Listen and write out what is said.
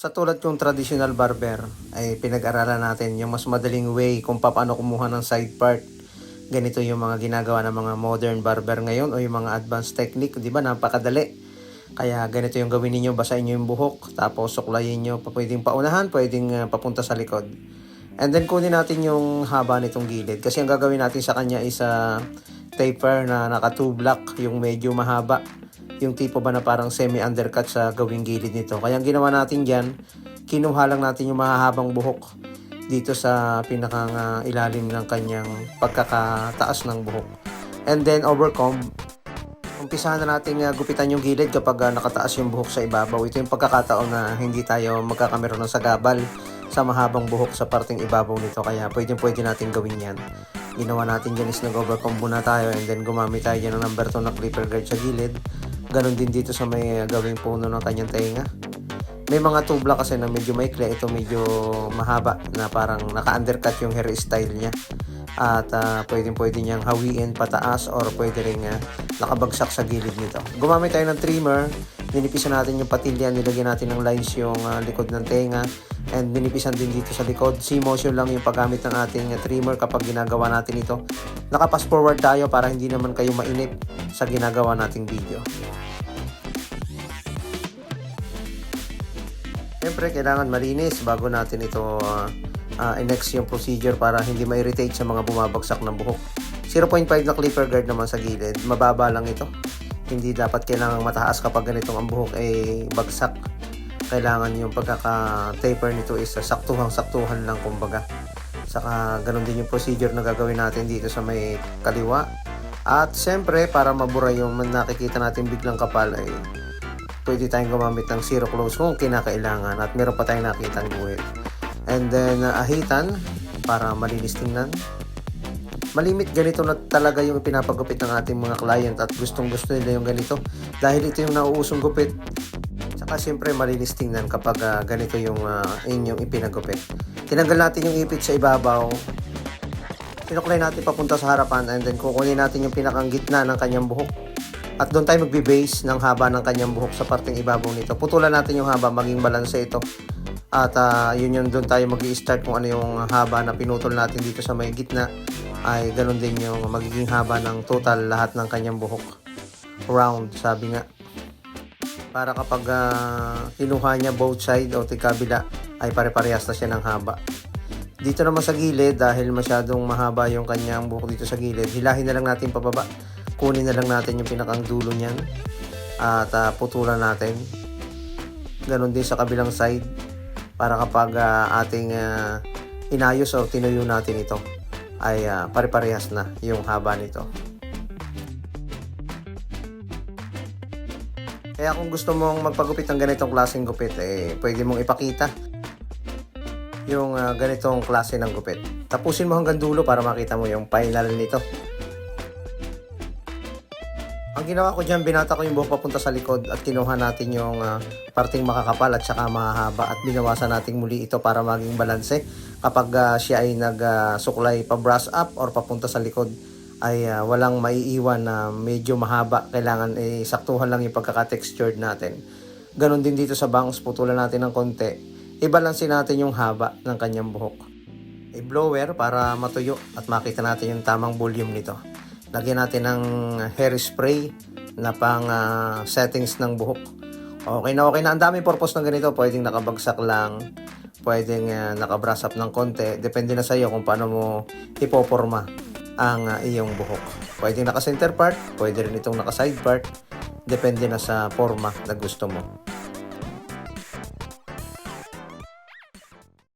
Sa tulad kong traditional barber, ay pinag-aralan natin yung mas madaling way kung paano kumuha ng side part. Ganito yung mga ginagawa ng mga modern barber ngayon o yung mga advanced technique, di ba? Napakadali. Kaya ganito yung gawin niyo, basahin niyo yung buhok, tapos suklayin niyo, pwedeng paunahan, pwedeng papunta sa likod. And then kunin natin yung haba nitong gilid. Kasi ang gagawin natin sa kanya is taper na naka 2 block, yung medyo mahaba. Yung tipo ba na parang semi-undercut sa gawing gilid nito. Kaya ang ginawa natin dyan, kinuha lang natin yung mahahabang buhok dito sa pinakang ilalim ng kanyang pagkakataas ng buhok. And then overcomb, umpisahan na natin gupitan yung gilid kapag nakataas yung buhok sa ibabaw. Ito yung pagkakataon na hindi tayo magkakameron ng sagabal sa mahabang buhok sa parting ibabaw nito. Kaya pwede natin gawin yan. Ginawa natin dyan is nag-overcomb muna tayo and then gumamit tayo dyan ng number 2 na clipper guard sa gilid. Ganon din dito sa may gawing puno ng kanyang tainga. May mga tubla kasi na medyo maikli. Ito medyo mahaba na parang naka-undercut yung hairstyle niya. At pwede niyang hawiin pataas or pwede rin nakabagsak sa gilid nito. Gumamit tayo ng trimmer. Ninipisan natin yung patilya. Nilagyan natin ng lines yung likod ng tenga. And binipisan din dito sa likod. C-motion lang yung paggamit ng ating trimmer kapag ginagawa natin ito. Nakapass forward tayo para hindi naman kayo mainip sa ginagawa nating video. Siyempre, kailangan malinis bago natin ito i-next yung procedure para hindi ma-irritate sa mga bumabagsak ng buhok. 0.5 na clipper guard naman sa gilid. Mababa lang ito. Hindi dapat kailangan mataas kapag ganitong ang buhok ay bagsak. Kailangan yung pagkaka-taper nito is saktuhan lang kumbaga. Saka ganun din yung procedure na gagawin natin dito sa may kaliwa. At siyempre, para mabura yung nakikita natin biglang kapal ay pwede tayong gumamit ng zero close kung kinakailangan at meron pa tayong nakitang guhit. And then ahitan para malinis tingnan. Malimit ganito na talaga yung pinapagupit ng ating mga client at gustong gusto nila yung ganito dahil ito yung nauusong gupit. Saka siyempre malinis tingnan kapag ganito yung inyong ipinagupit. Tinanggal natin yung ipit sa ibabaw. Sinuklay natin papunta sa harapan and then kukunin natin yung pinakang gitna ng kanyang buhok. At doon tayo magbe-base ng haba ng kanyang buhok sa parteng ibabaw nito. Putulan natin yung haba, maging balanse ito. At yun yung doon tayo mag-i-start kung ano yung haba na pinutol natin dito sa may gitna. Ay ganun din yung magiging haba ng total lahat ng kanyang buhok. Round, sabi nga. Para kapag kinuha niya both side o tigabila ay pare-parehas na siya ng haba. Dito naman sa gilid, dahil masyadong mahaba yung kanyang buhok dito sa gilid, hilahin na lang natin pababa. Kunin na lang natin yung pinakang dulo niyan at putulan natin. Ganon din sa kabilang side para kapag ating inayos o tinuyo natin ito ay pare-parehas na yung haba nito. Kaya kung gusto mong magpagupit ng ganitong klaseng gupit, pwede mong ipakita yung ganitong klase ng gupit. Tapusin mo hanggang dulo para makita mo yung final nito. Ang ginawa ko dyan, binata ko yung buhok papunta sa likod at kinuha natin yung parting makakapal at saka mahahaba at binawasan natin muli ito para maging balanse. Kapag siya ay nagsuklay pa brush up or papunta sa likod ay walang maiiwan na medyo mahaba. Kailangan saktuhan lang yung pagkaka-textured natin. Ganon din dito sa bangs, putulan natin ng konti. I-balance natin yung haba ng kanyang buhok. I-blower para matuyo at makita natin yung tamang volume nito. Lagyan natin ng hairspray na pang settings ng buhok. Okay na. Ang dami purpose ng ganito. Pwedeng nakabagsak lang. Pwedeng nakabrush up ng konti. Depende na sa iyo kung paano mo ipoporma ang iyong buhok. Pwedeng naka-center part. Pwede rin itong naka-side part. Depende na sa forma na gusto mo.